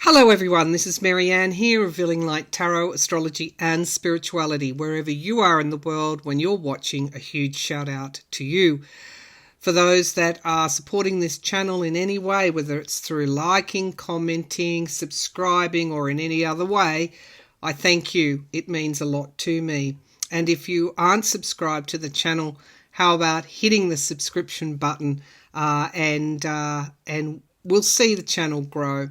Hello everyone, this is Maryann here, revealing light tarot, astrology and spirituality. Wherever you are in the world when you're watching, a huge shout out to you. For those that are supporting this channel in any way, whether it's through liking, commenting, subscribing or in any other way, I thank you. It means a lot to me. And if you aren't subscribed to the channel, how about hitting the subscription button and we'll see the channel grow.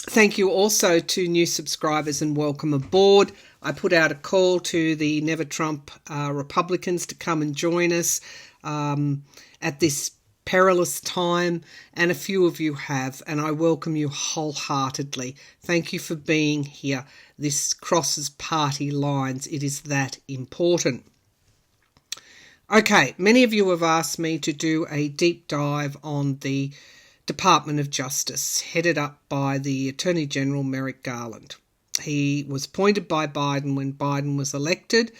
Thank you also to new subscribers and welcome aboard. I put out a call to the Never Trump Republicans to come and join us at this perilous time, and a few of you have, and I welcome you wholeheartedly. Thank you for being here. This crosses party lines. It is that important. Okay, many of you have asked me to do a deep dive on the Department of Justice, headed up by the Attorney General Merrick Garland. He was appointed by Biden when Biden was elected,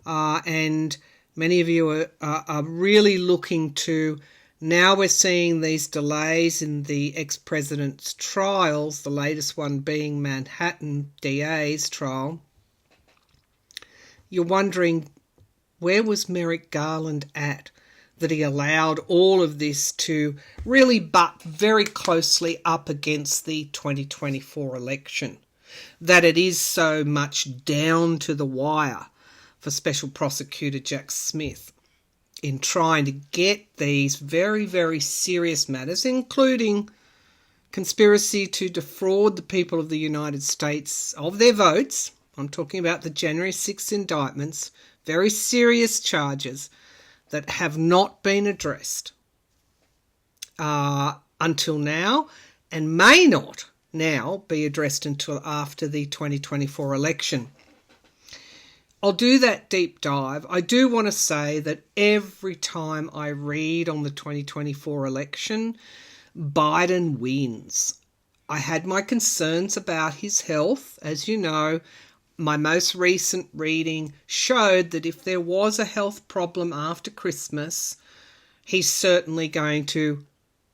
and many of you are really looking to, now we're seeing these delays in the ex-president's trials, the latest one being Manhattan DA's trial. You're wondering, where was Merrick Garland at, that he allowed all of this to really butt very closely up against the 2024 election, that it is so much down to the wire for Special Prosecutor Jack Smith in trying to get these very, very serious matters, including conspiracy to defraud the people of the United States of their votes. I'm talking about the January 6th indictments, very serious charges that have not been addressed until now, and may not now be addressed until after the 2024 election. I'll do that deep dive. I do want to say that every time I read on the 2024 election, Biden wins. I had my concerns about his health. As you know, my most recent reading showed that if there was a health problem after Christmas, he's certainly going to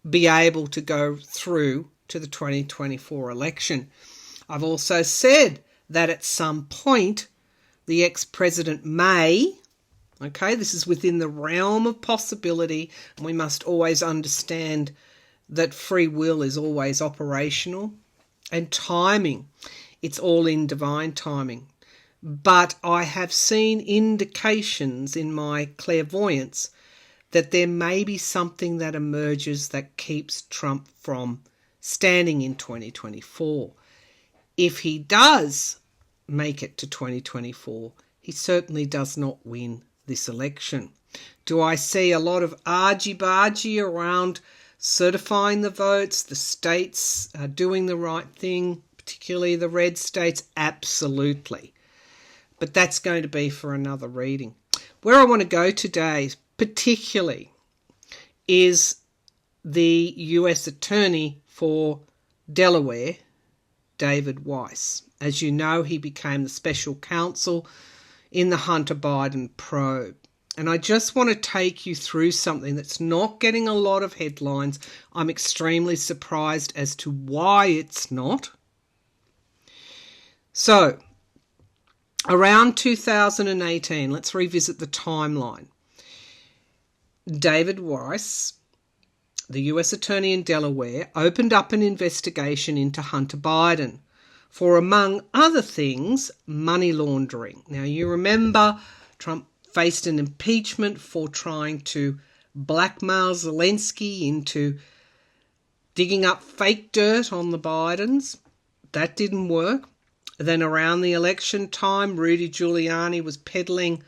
be able to go through to the 2024 election. I've also said that at some point, the ex-president may, okay, this is within the realm of possibility, and we must always understand that free will is always operational, and timing. It's all in divine timing. But I have seen indications in my clairvoyance that there may be something that emerges that keeps Trump from standing in 2024. If he does make it to 2024, he certainly does not win this election. Do I see a lot of argy-bargy around certifying the votes, the states doing the right thing, particularly the red states? Absolutely. But that's going to be for another reading. Where I want to go today particularly is the US Attorney for Delaware, David Weiss. As you know, he became the special counsel in the Hunter Biden probe. And I just want to take you through something that's not getting a lot of headlines. I'm extremely surprised as to why it's not. So, around 2018, let's revisit the timeline. David Weiss, the US Attorney in Delaware, opened up an investigation into Hunter Biden for, among other things, money laundering. Now, you remember Trump faced an impeachment for trying to blackmail Zelensky into digging up fake dirt on the Bidens. That didn't work. Then around the election time, Rudy Giuliani was peddling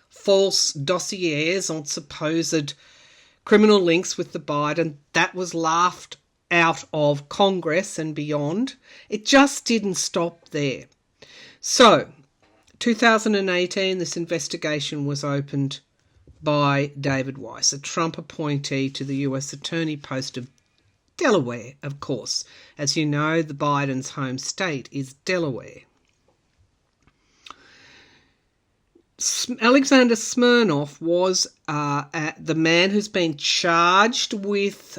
false dossiers on supposed criminal links with the Biden. That was laughed out of Congress and beyond. It just didn't stop there. So, 2018, this investigation was opened by David Weiss, a Trump appointee to the US Attorney post of Delaware, of course. As you know, the Biden's home state is Delaware. Alexander Smirnov was the man who's been charged with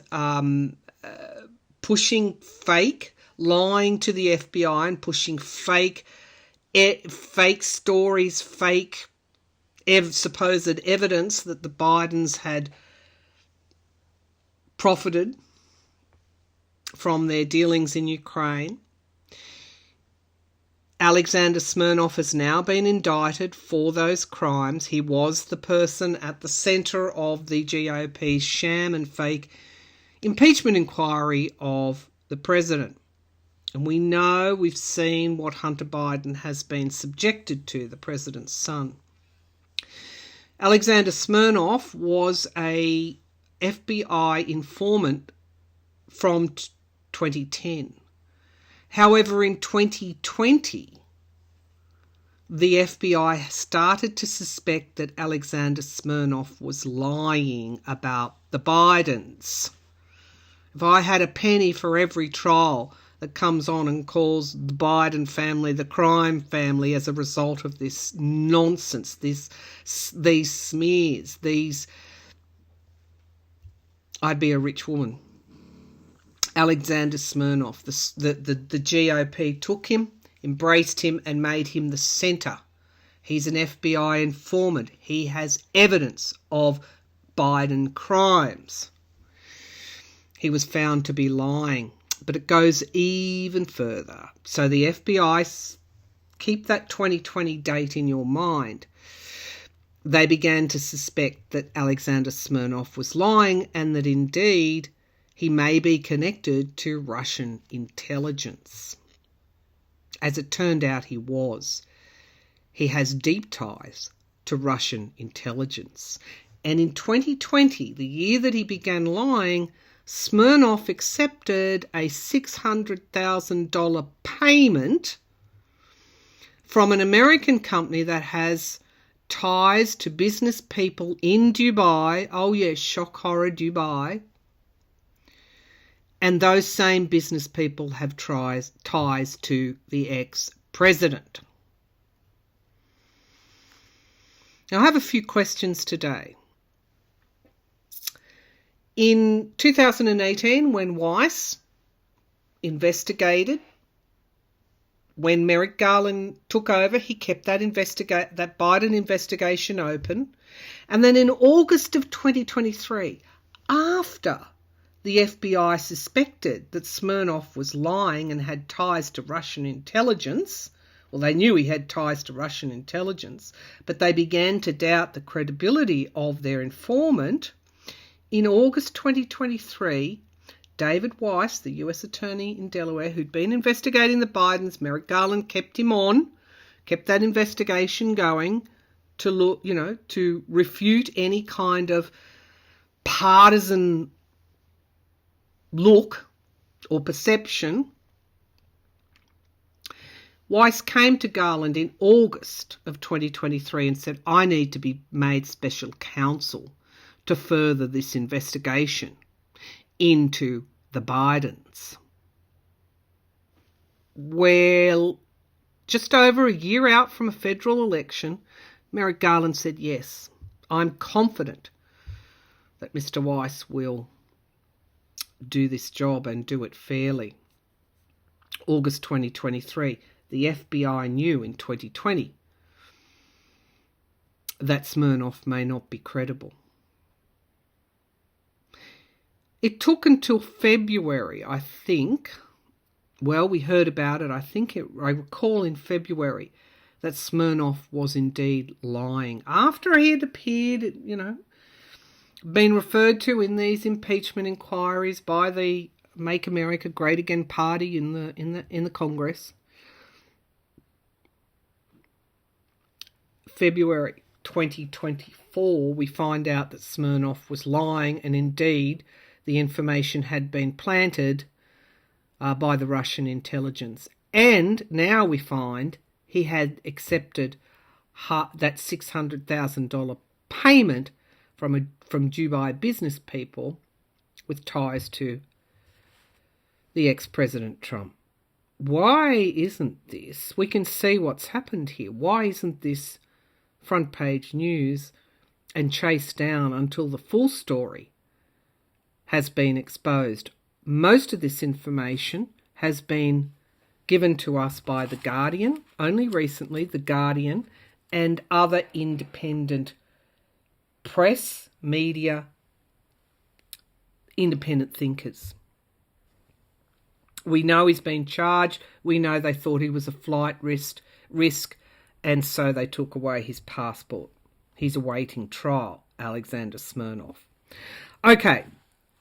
pushing fake, lying to the FBI and pushing fake stories, fake supposed evidence that the Bidens had profited from their dealings in Ukraine. Alexander Smirnov has now been indicted for those crimes. He was the person at the centre of the GOP's sham and fake impeachment inquiry of the president. And we know, we've seen what Hunter Biden has been subjected to, the president's son. Alexander Smirnov was a FBI informant from 2010. However, in 2020, the FBI started to suspect that Alexander Smirnov was lying about the Bidens. If I had a penny for every trial that comes on and calls the Biden family the crime family as a result of this nonsense, these smears, I'd be a rich woman. Alexander Smirnov, the GOP took him, embraced him and made him the centre. He's an FBI informant. He has evidence of Biden crimes. He was found to be lying, but it goes even further. So the FBI, keep that 2020 date in your mind. They began to suspect that Alexander Smirnov was lying and that indeed he may be connected to Russian intelligence. As it turned out, he was. He has deep ties to Russian intelligence. And in 2020, the year that he began lying, Smirnov accepted a $600,000 payment from an American company that has ties to business people in Dubai. Oh yes, shock horror, Dubai. And those same business people have ties to the ex-president. Now, I have a few questions today. In 2018, when Weiss investigated, when Merrick Garland took over, he kept that Biden investigation open. And then in August of 2023, after the FBI suspected that Smirnov was lying and had ties to Russian intelligence, well, they knew he had ties to Russian intelligence, but they began to doubt the credibility of their informant. In August 2023, David Weiss, the US attorney in Delaware, who'd been investigating the Bidens, Merrick Garland kept him on, kept that investigation going to look, to refute any kind of partisan look or perception. Weiss came to Garland in August of 2023 and said, I need to be made special counsel to further this investigation into the Bidens. Well, just over a year out from a federal election, Merrick Garland said, yes, I'm confident that Mr. Weiss will do this job and do it fairly. August 2023, the FBI knew in 2020 that Smirnov may not be credible. It took until February, I think. Well, we heard about it. I recall in February that Smirnov was indeed lying. After he had appeared, been referred to in these impeachment inquiries by the Make America Great Again party in the Congress. February 2024, we find out that Smirnov was lying, and indeed the information had been planted by the Russian intelligence. And now we find he had accepted that $600,000 payment from Dubai business people with ties to the ex-President Trump. Why isn't this? We can see what's happened here. Why isn't this front page news and chased down until the full story has been exposed? most of this information has been given to us by The Guardian, only recently, The Guardian, and other independent press, media, independent thinkers. We know he's been charged. We know they thought he was a flight risk, and so they took away his passport. He's awaiting trial, Alexander Smirnov. Okay,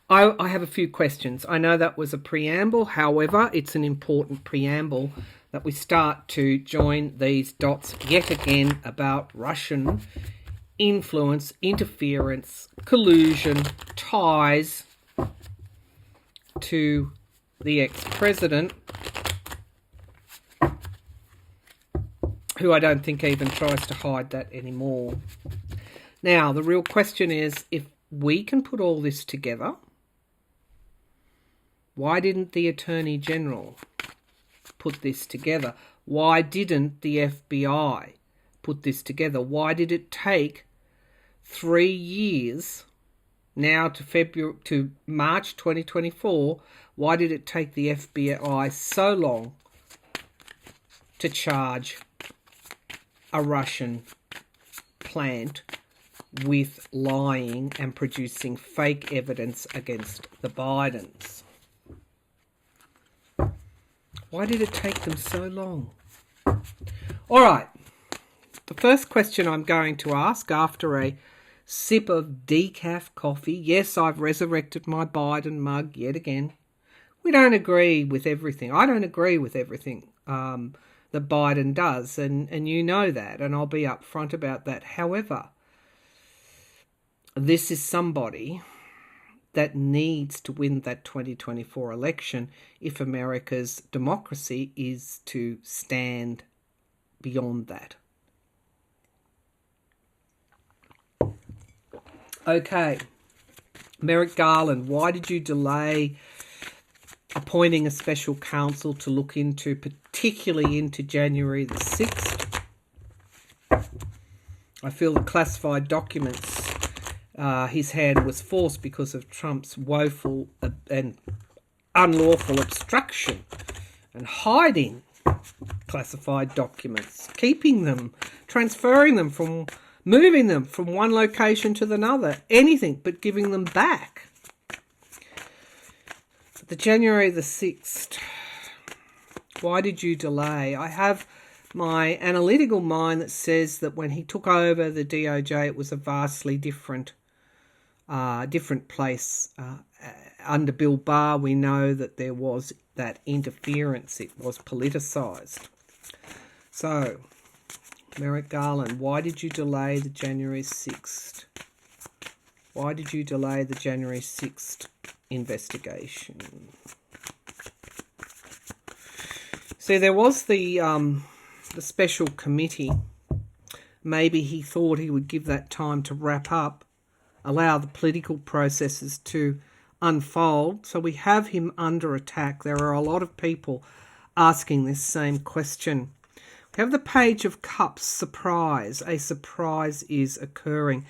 I have a few questions. I know that was a preamble. However, it's an important preamble that we start to join these dots yet again about Russian influence, interference, collusion, ties to the ex-president, who I don't think even tries to hide that anymore. Now, the real question is, if we can put all this together, why didn't the Attorney General put this together? Why didn't the FBI put this together? Why did it take 3 years now to March 2024? Why did it take the FBI so long to charge a Russian plant with lying and producing fake evidence against the Bidens? Why did it take them so long? All right. The first question I'm going to ask after a sip of decaf coffee. Yes, I've resurrected my Biden mug yet again. We don't agree with everything. I don't agree with everything that Biden does, and you know that, and I'll be upfront about that. However, this is somebody that needs to win that 2024 election if America's democracy is to stand beyond that. Okay, Merrick Garland, why did you delay appointing a special counsel to look into, particularly into January the 6th? I feel the classified documents, his hand was forced because of Trump's woeful and unlawful obstruction and hiding classified documents, keeping them, transferring them from, moving them from one location to another, anything but giving them back. The January the 6th, why did you delay? I have my analytical mind that says that when he took over the DOJ, it was a vastly different place. Under Bill Barr, we know that there was that interference. It was politicised. So, Merrick Garland, why did you delay the January 6th? Why did you delay the January 6th investigation? See, there was the special committee. Maybe he thought he would give that time to wrap up, allow the political processes to unfold. So we have him under attack. There are a lot of people asking this same question. We have the Page of Cups, surprise. A surprise is occurring.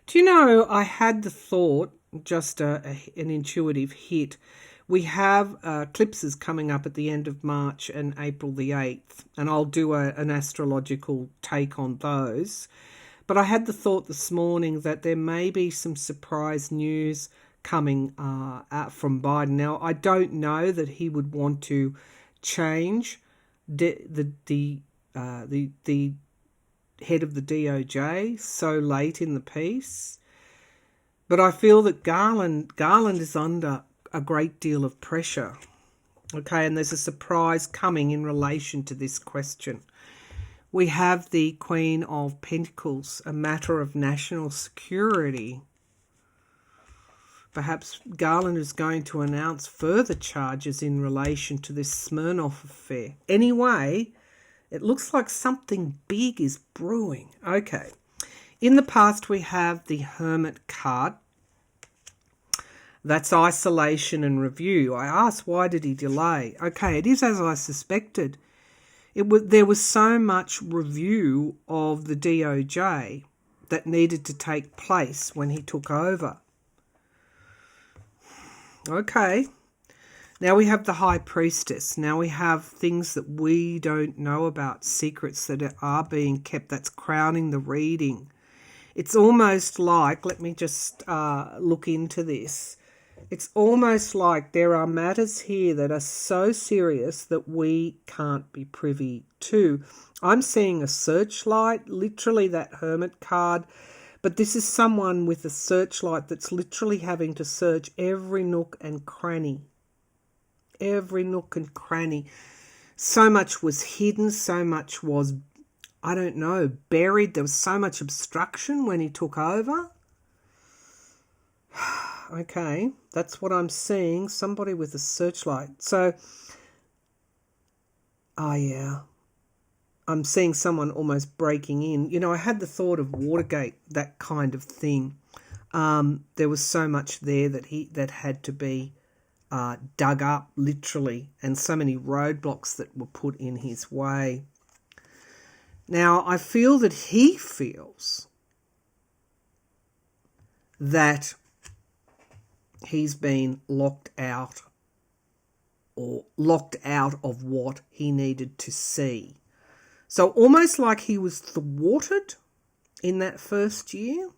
Do you know, I had the thought, just an intuitive hit, we have eclipses coming up at the end of March and April the 8th, and I'll do an astrological take on those. But I had the thought this morning that there may be some surprise news coming out from Biden. Now, I don't know that he would want to change the head of the DOJ so late in the piece, but I feel that Garland is under a great deal of pressure. Okay, and there's a surprise coming in relation to this question. We have the Queen of Pentacles, a matter of national security. Perhaps Garland is going to announce further charges in relation to this Smirnov affair. Anyway, it looks like something big is brewing. Okay. In the past, we have the Hermit card. That's isolation and review. I asked, why did he delay? Okay, it is as I suspected. There was so much review of the DOJ that needed to take place when he took over. Okay. Now we have the High Priestess. Now we have things that we don't know about, secrets that are being kept. That's crowning the reading. It's almost like, let me just look into this. It's almost like there are matters here that are so serious that we can't be privy to. I'm seeing a searchlight, literally that Hermit card. But this is someone with a searchlight that's literally having to search every nook and cranny. Every nook and cranny. So much was hidden, so much was, I don't know, buried. There was so much obstruction when he took over. Okay, that's what I'm seeing. Somebody with a searchlight. So, oh yeah, I'm seeing someone almost breaking in. You know, I had the thought of Watergate, that kind of thing. There was so much there that had to be dug up, literally, and so many roadblocks that were put in his way. Now, I feel that he feels that he's been locked out of what he needed to see. So almost like he was thwarted in that first year.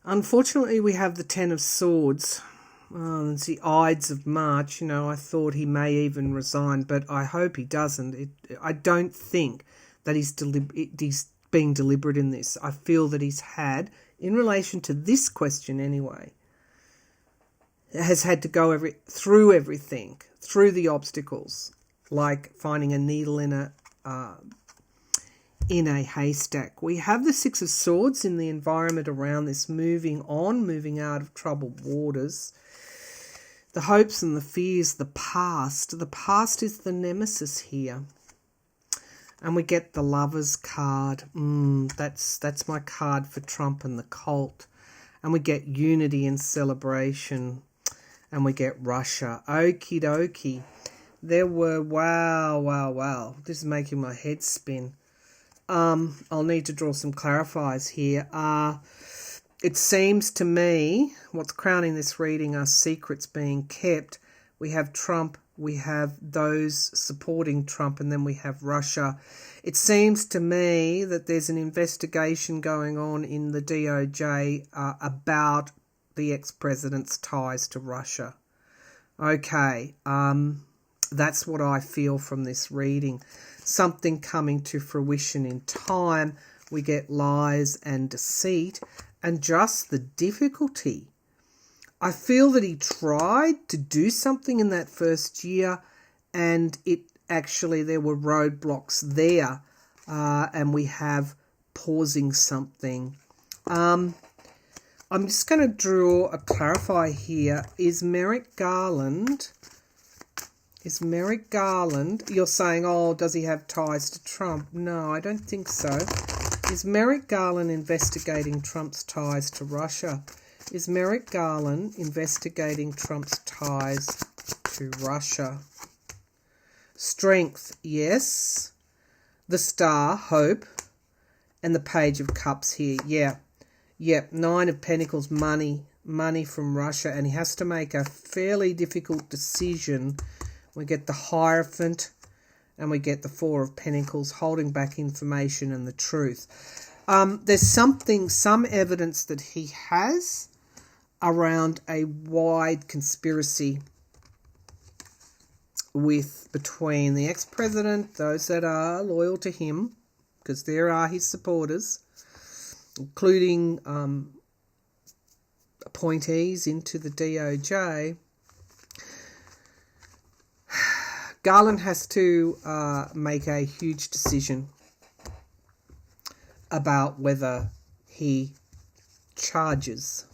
Unfortunately, we have the Ten of Swords. It's the Ides of March. You know, I thought he may even resign, but I hope he doesn't. I don't think that he's being deliberate in this. I feel that he's had, in relation to this question anyway, has had to go through everything, through the obstacles, like finding a needle in a haystack. We have the Six of Swords in the environment around this, moving on, moving out of troubled waters. The hopes and the fears, the past. The past is the nemesis here. And we get the Lovers card. That's my card for Trump and the cult. And we get unity and celebration. And we get Russia. Okie dokie. There were, wow. This is making my head spin. I'll need to draw some clarifiers here. It seems to me, what's crowning this reading are secrets being kept. We have Trump, we have those supporting Trump, and then we have Russia. It seems to me that there's an investigation going on in the DOJ about the ex-president's ties to Russia. Okay, that's what I feel from this reading. Something coming to fruition in time. We get lies and deceit and just the difficulty. I feel that he tried to do something in that first year and there were roadblocks there, and we have pausing something. I'm just going to draw a clarifier here. Is Merrick Garland, you're saying, does he have ties to Trump? No, I don't think so. Is Merrick Garland investigating Trump's ties to Russia? Is Merrick Garland investigating Trump's ties to Russia? Strength, yes. The Star, hope. And the Page of Cups here, yeah. Yep, Nine of Pentacles, money from Russia. And he has to make a fairly difficult decision. We get the Hierophant. And we get the Four of Pentacles, holding back information and the truth. There's some evidence that he has around a wide conspiracy between the ex-president, those that are loyal to him, because there are his supporters, including appointees into the DOJ. Garland has to make a huge decision about whether he charges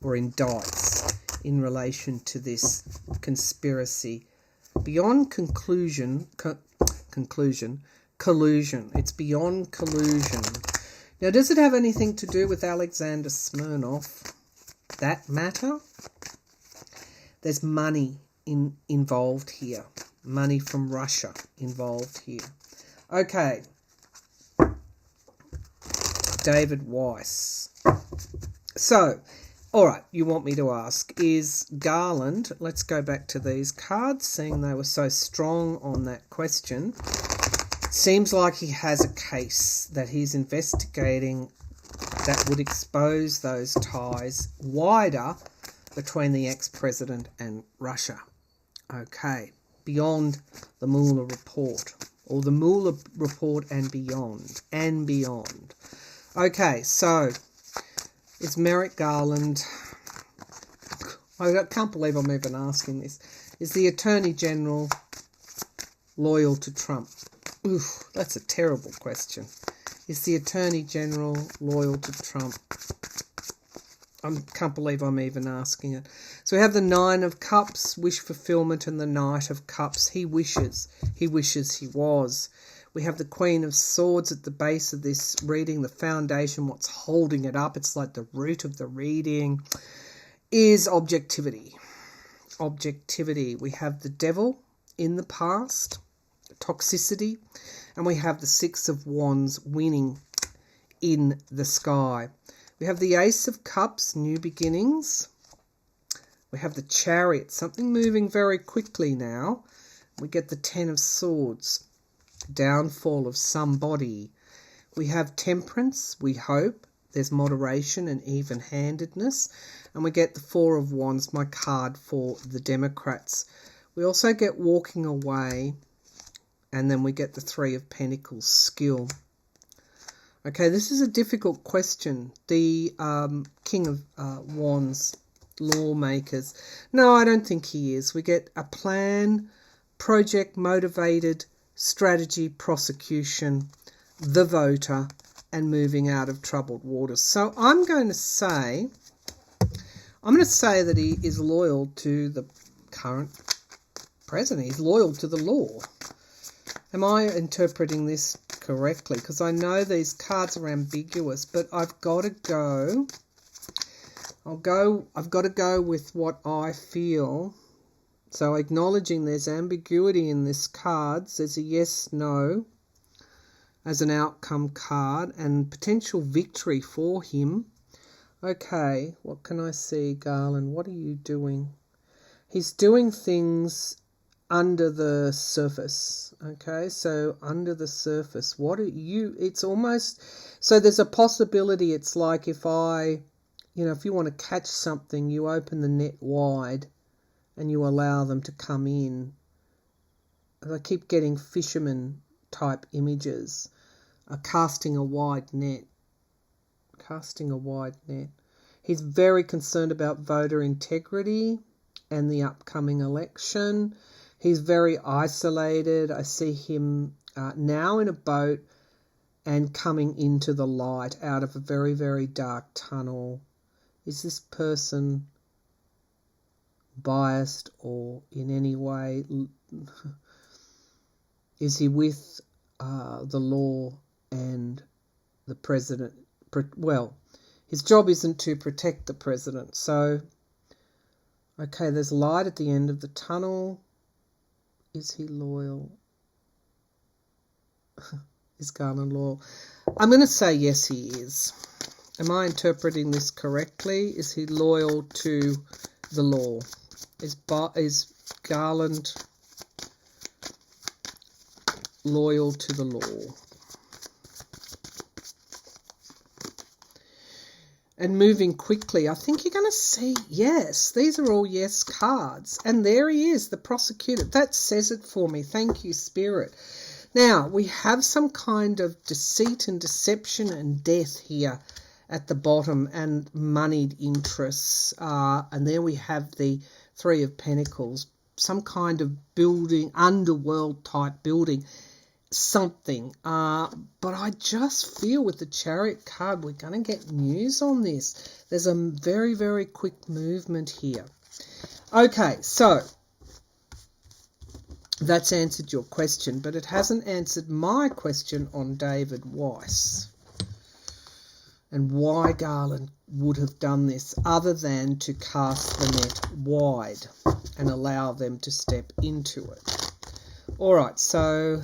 or indicts in relation to this conspiracy. Beyond collusion. It's beyond collusion. Now, does it have anything to do with Alexander Smirnov? That matter? There's money involved here. Money from Russia involved here. Okay. David Weiss. So, All right, you want me to ask, is Garland, let's go back to these cards, seeing they were so strong on that question. Seems like he has a case that he's investigating that would expose those ties wider between the ex-president and Russia. Okay, beyond the Mueller report, or the Mueller report and beyond, Okay, so is Merrick Garland, I can't believe I'm even asking this, is the Attorney General loyal to Trump? Oof, that's a terrible question. Is the Attorney General loyal to Trump? I can't believe I'm even asking it. So we have the Nine of Cups, wish fulfillment, and the Knight of Cups. He wishes he was. We have the Queen of Swords at the base of this reading, the foundation, what's holding it up. It's like the root of the reading is objectivity. Objectivity. We have the Devil in the past, toxicity, and we have the Six of Wands winning in the sky. We have the Ace of Cups, new beginnings. We have the Chariot, something moving very quickly now. We get the Ten of Swords, downfall of somebody. We have Temperance, we hope. There's moderation and even-handedness. And we get the Four of Wands, my card for the Democrats. We also get walking away. And then we get the Three of Pentacles, skill. Okay, this is a difficult question. The King of Wands, lawmakers. No, I don't think he is. We get a plan, project, motivated, strategy, prosecution, the voter, and moving out of troubled waters. So I'm going to say that he is loyal to the current president. He's loyal to the law. Am I interpreting this correctly? Because I know these cards are ambiguous, but I've got to go. I've got to go with what I feel. So acknowledging there's ambiguity in this card, there's a yes, no as an outcome card and potential victory for him. Okay, what can I see, Garland? What are you doing? He's doing things under the surface. Okay, so under the surface, what are you, it's almost, so there's a possibility, it's like if if you want to catch something, you open the net wide and you allow them to come in. I keep getting fisherman type images, casting a wide net. He's very concerned about voter integrity and the upcoming election. He's very isolated. I see him now in a boat and coming into the light out of a very, very dark tunnel. Is this person biased or in any way? Is he with the law and the president? Well, his job isn't to protect the president. So, okay, there's light at the end of the tunnel. Is he loyal? Is Garland loyal? I'm going to say yes, he is. Am I interpreting this correctly? Is he loyal to the law? Is Garland loyal to the law? And moving quickly, I think you're going to see yes. These are all yes cards. And there he is, the prosecutor. That says it for me. Thank you, Spirit. Now, we have some kind of deceit and deception and death here at the bottom and moneyed interests. And there we have the Three of Pentacles, some kind of building, underworld type building. Something, but I just feel with the Chariot card we're going to get news on this. There's a very, very quick movement here. Okay, so that's answered your question, but it hasn't answered my question on David Weiss and why Garland would have done this other than to cast the net wide and allow them to step into it. All right, so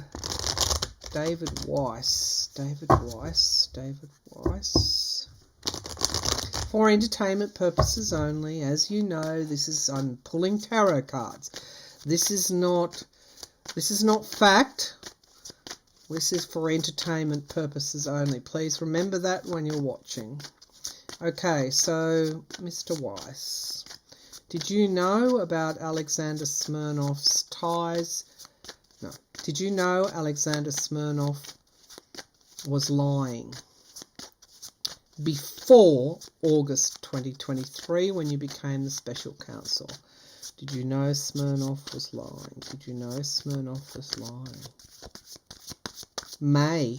David Weiss. for entertainment purposes only. As you know, I'm pulling tarot cards. This is not fact. This is for entertainment purposes only. Please remember that when you're watching. Okay, so Mr. Weiss, did you know about Alexander Smirnov's ties? No. Did you know Alexander Smirnov was lying before August 2023 when you became the special counsel? Did you know Smirnov was lying? Did you know Smirnov was lying? May,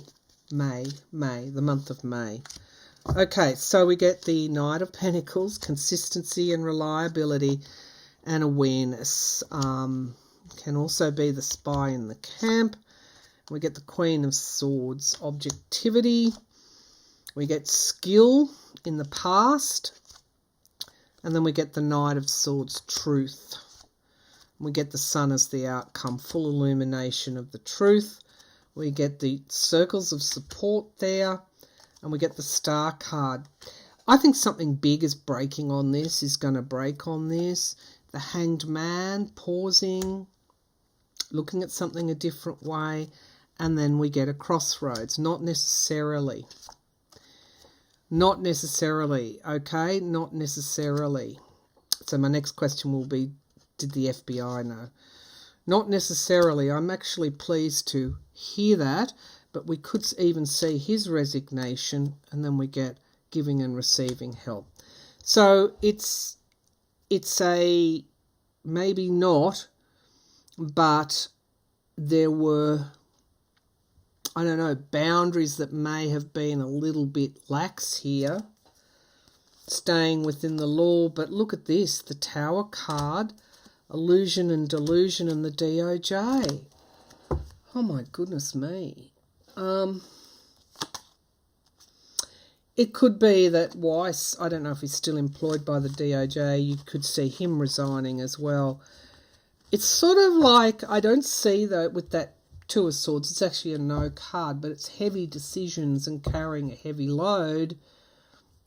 the month of May. Okay, so we get the Knight of Pentacles, consistency and reliability and awareness. Can also be the spy in the camp. We get the Queen of Swords, objectivity. We get skill in the past. And then we get the Knight of Swords, truth. We get the Sun as the outcome, full illumination of the truth. We get the circles of support there. And we get the Star card. I think something big is breaking on this, is going to break on this. The Hanged Man, pausing, looking at something a different way. And then we get a crossroads. Not necessarily. Not necessarily, okay? Not necessarily. So my next question will be, did the FBI know? Not necessarily. I'm actually pleased to hear that. But we could even see his resignation, and then we get giving and receiving help. So it's a maybe not, but there were, I don't know, boundaries that may have been a little bit lax here, staying within the law. But look at this, the Tower card, illusion and delusion, and the DOJ. Oh my goodness me. It could be that Weiss, I don't know if he's still employed by the DOJ, you could see him resigning as well. It's sort of like, I don't see that with that Two of Swords, it's actually a no card, but it's heavy decisions and carrying a heavy load.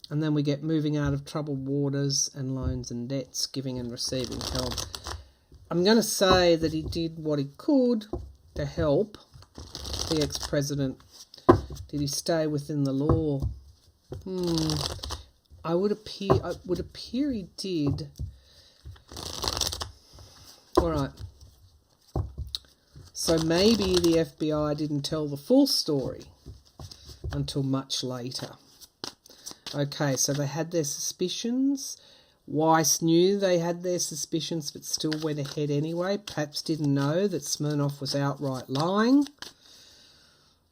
And then we get moving out of troubled waters and loans and debts, giving and receiving help. I'm going to say that he did what he could to help the ex-president. Did he stay within the law? I would appear he did. All right. So maybe the FBI didn't tell the full story until much later. Okay, so they had their suspicions. Weiss knew they had their suspicions but still went ahead anyway. Perhaps didn't know that Smirnov was outright lying.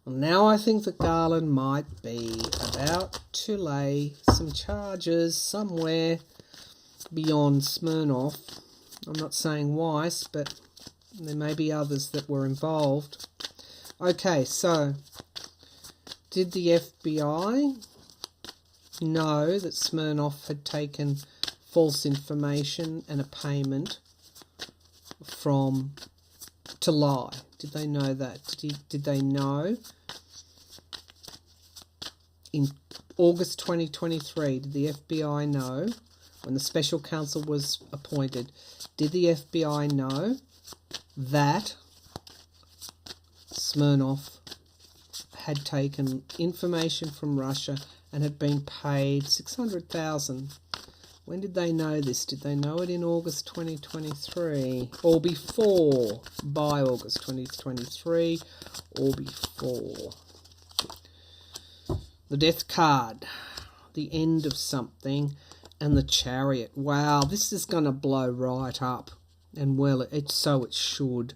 Well, now I think that Garland might be about to lay some charges somewhere beyond Smirnov. I'm not saying Weiss, but there may be others that were involved. Okay, so did the FBI know that Smirnov had taken false information and a payment to lie? Did they know that? Did they know in August 2023, did the FBI know, when the special counsel was appointed, did the FBI know that Smirnov had taken information from Russia and had been paid $600,000? When did they know this? Did they know it in August 2023 or before? By August 2023 or before? The Death card, the end of something, and the Chariot. Wow, this is going to blow right up. And well, it should.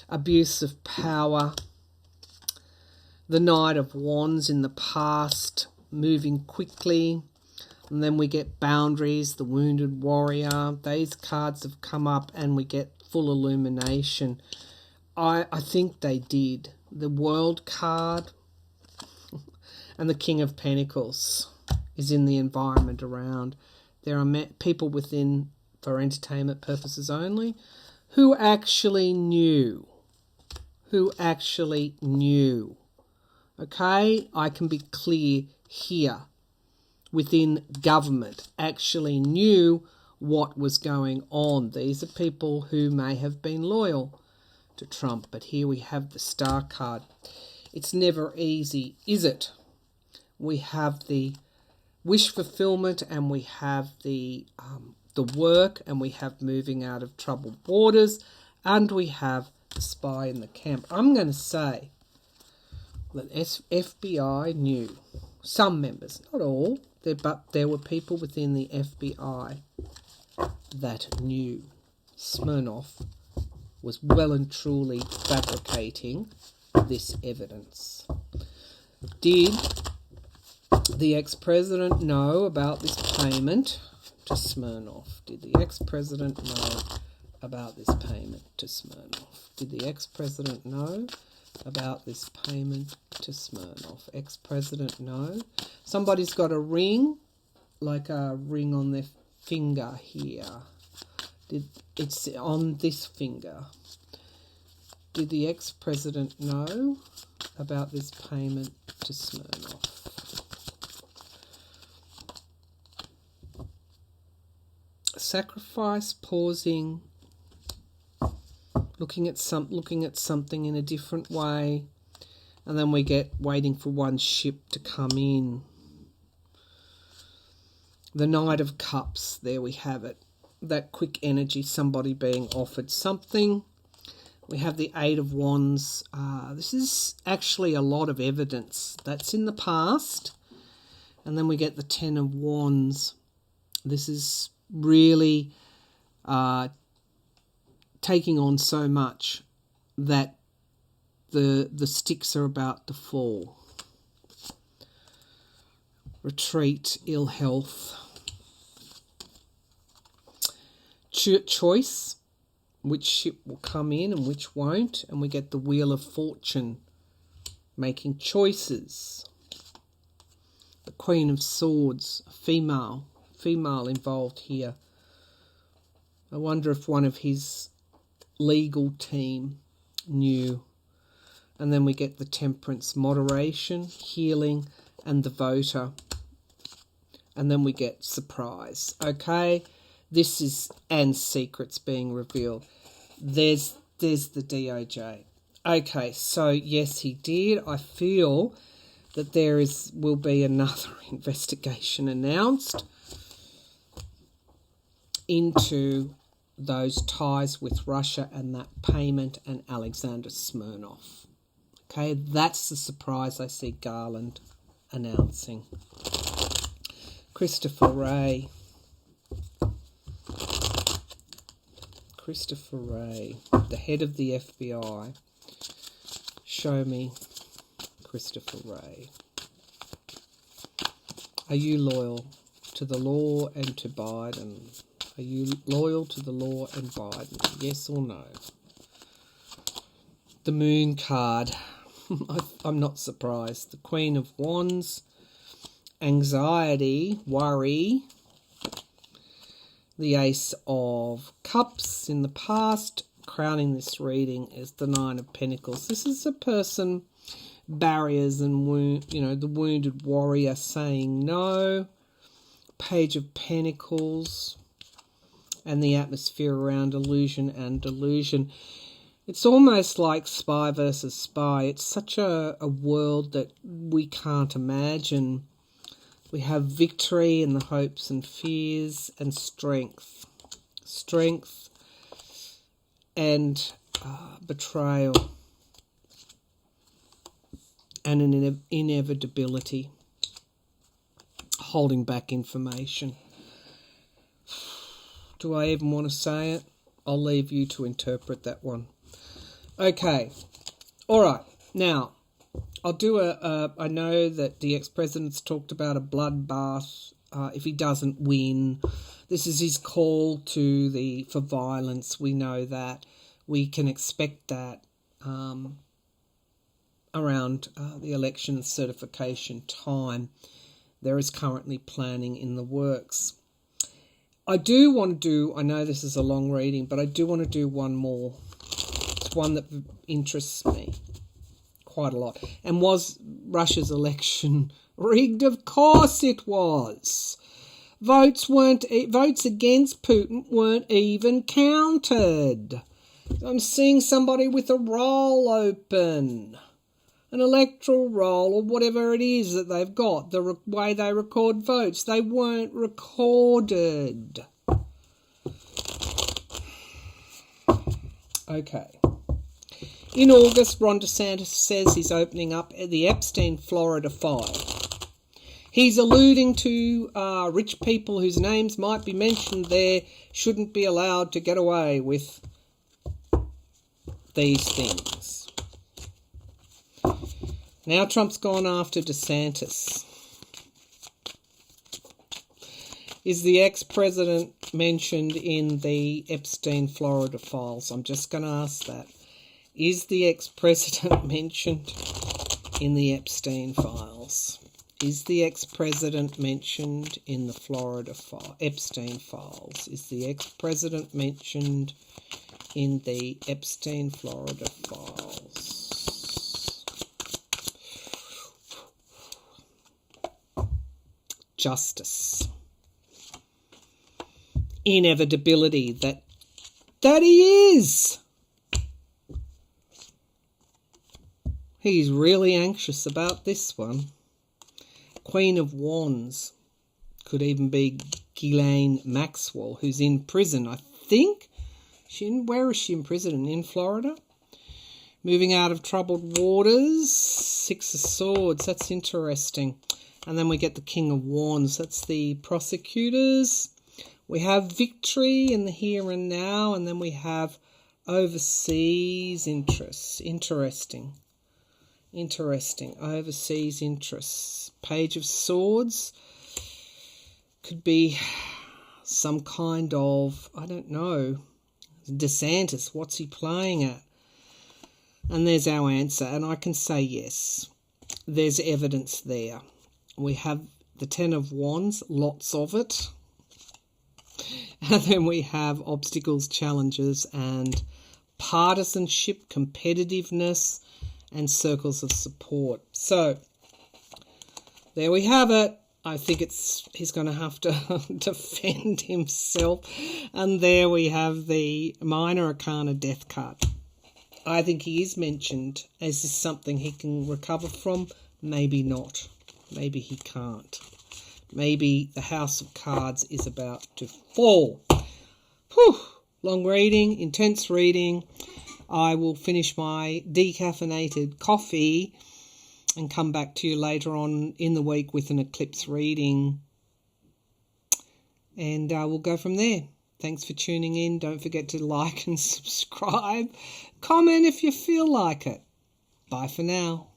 Abuse of power. The Knight of Wands in the past, moving quickly. And then we get boundaries, the Wounded Warrior. These cards have come up and we get full illumination. I think they did. The World card and the King of Pentacles is in the environment around. There are people within, for entertainment purposes only, who actually knew. Okay? I can be clear here. within government actually knew what was going on. These are people who may have been loyal to Trump, but here we have the star card. It's never easy, is it? We have the wish fulfillment, and we have the work, and we have moving out of troubled waters, and we have the spy in the camp. I'm going to say that FBI knew. Some members, not all, but there were people within the FBI that knew Smirnov was well and truly fabricating this evidence. Did the ex-president know about this payment to Smirnov? Did the ex-president know about this payment to Smirnov? Did the ex-president know about this payment to Smirnov? Ex-president know. Somebody's got a ring, like a ring on their finger here. It's on this finger. Did the ex-president know about this payment to Smirnov? Sacrifice, pausing, looking at something in a different way, and then we get waiting for one ship to come in. The Knight of Cups, there we have it. That quick energy, somebody being offered something. We have the Eight of Wands. This is actually a lot of evidence that's in the past. And then we get the Ten of Wands. This is really taking on so much that the sticks are about to fall. Retreat, ill health. Choice, which ship will come in and which won't. And we get the Wheel of Fortune, making choices. The Queen of Swords, female involved here. I wonder if one of his legal team knew. And then we get the Temperance, moderation, healing, and the Voter. And then we get surprise. Okay, this is, and secrets being revealed. There's the DOJ. Okay, so yes, he did. I feel that there will be another investigation announced into those ties with Russia and that payment and Alexander Smirnov. Okay, that's the surprise I see Garland announcing. Christopher Wray. Christopher Wray, the head of the FBI. Show me Christopher Wray. Are you loyal to the law and to Biden? Are you loyal to the law and Biden? Yes or no? The Moon card. I'm not surprised. The Queen of Wands. Anxiety, worry. The Ace of Cups in the past. Crowning this reading is the Nine of Pentacles. This is a person, barriers and the wounded warrior saying no. Page of Pentacles. And the atmosphere around illusion and delusion. It's almost like spy versus spy. It's such a world that we can't imagine. We have victory and the hopes and fears and strength. Strength and betrayal. And an inevitability. Holding back information. Do I even want to say it? I'll leave you to interpret that one. Okay. All right. Now, I'll do I know that the ex-president's talked about a bloodbath if he doesn't win. This is his call for violence. We know that. We can expect that around the election certification time. There is currently planning in the works. I do want to do, I know this is a long reading, but I do want to do one more. It's one that interests me quite a lot. And was Russia's election Rigged, of course it was. Votes against Putin weren't even counted. I'm seeing somebody with a roll open, an electoral roll or whatever it is that they've got, the way they record votes. They weren't recorded. Okay. In August, Ron DeSantis says he's opening up the Epstein Florida file. He's alluding to rich people whose names might be mentioned there shouldn't be allowed to get away with these things. Now Trump's gone after DeSantis. Is the ex-president mentioned in the Epstein Florida files? I'm just going to ask that. Is the ex-president mentioned in the Epstein files? Is the ex-president mentioned in the Epstein files? Is the ex-president mentioned in the Epstein Florida files? Justice. Inevitability that he is. He's really anxious about this one. Queen of Wands. Could even be Ghislaine Maxwell, who's in prison, I think. Where is she in prison? In Florida? Moving out of troubled waters. 6 of Swords. That's interesting. And then we get the King of Wands. That's the prosecutors. We have victory in the here and now. And then we have overseas interests. Interesting. Overseas interests. Page of Swords. Could be some kind of, I don't know, DeSantis. What's he playing at? And there's our answer. And I can say yes. There's evidence there. We have the 10 of Wands. Lots of it. And then we have obstacles, challenges, and partisanship, competitiveness, and circles of support. So, there we have it. I think he's going to have to defend himself. And there we have the Minor Arcana Death card. I think he is mentioned. Is this something he can recover from? Maybe not. Maybe he can't. Maybe the House of Cards is about to fall. Whew. Long reading, intense reading. I will finish my decaffeinated coffee and come back to you later on in the week with an eclipse reading. And we'll go from there. Thanks for tuning in. Don't forget to like and subscribe. Comment if you feel like it. Bye for now.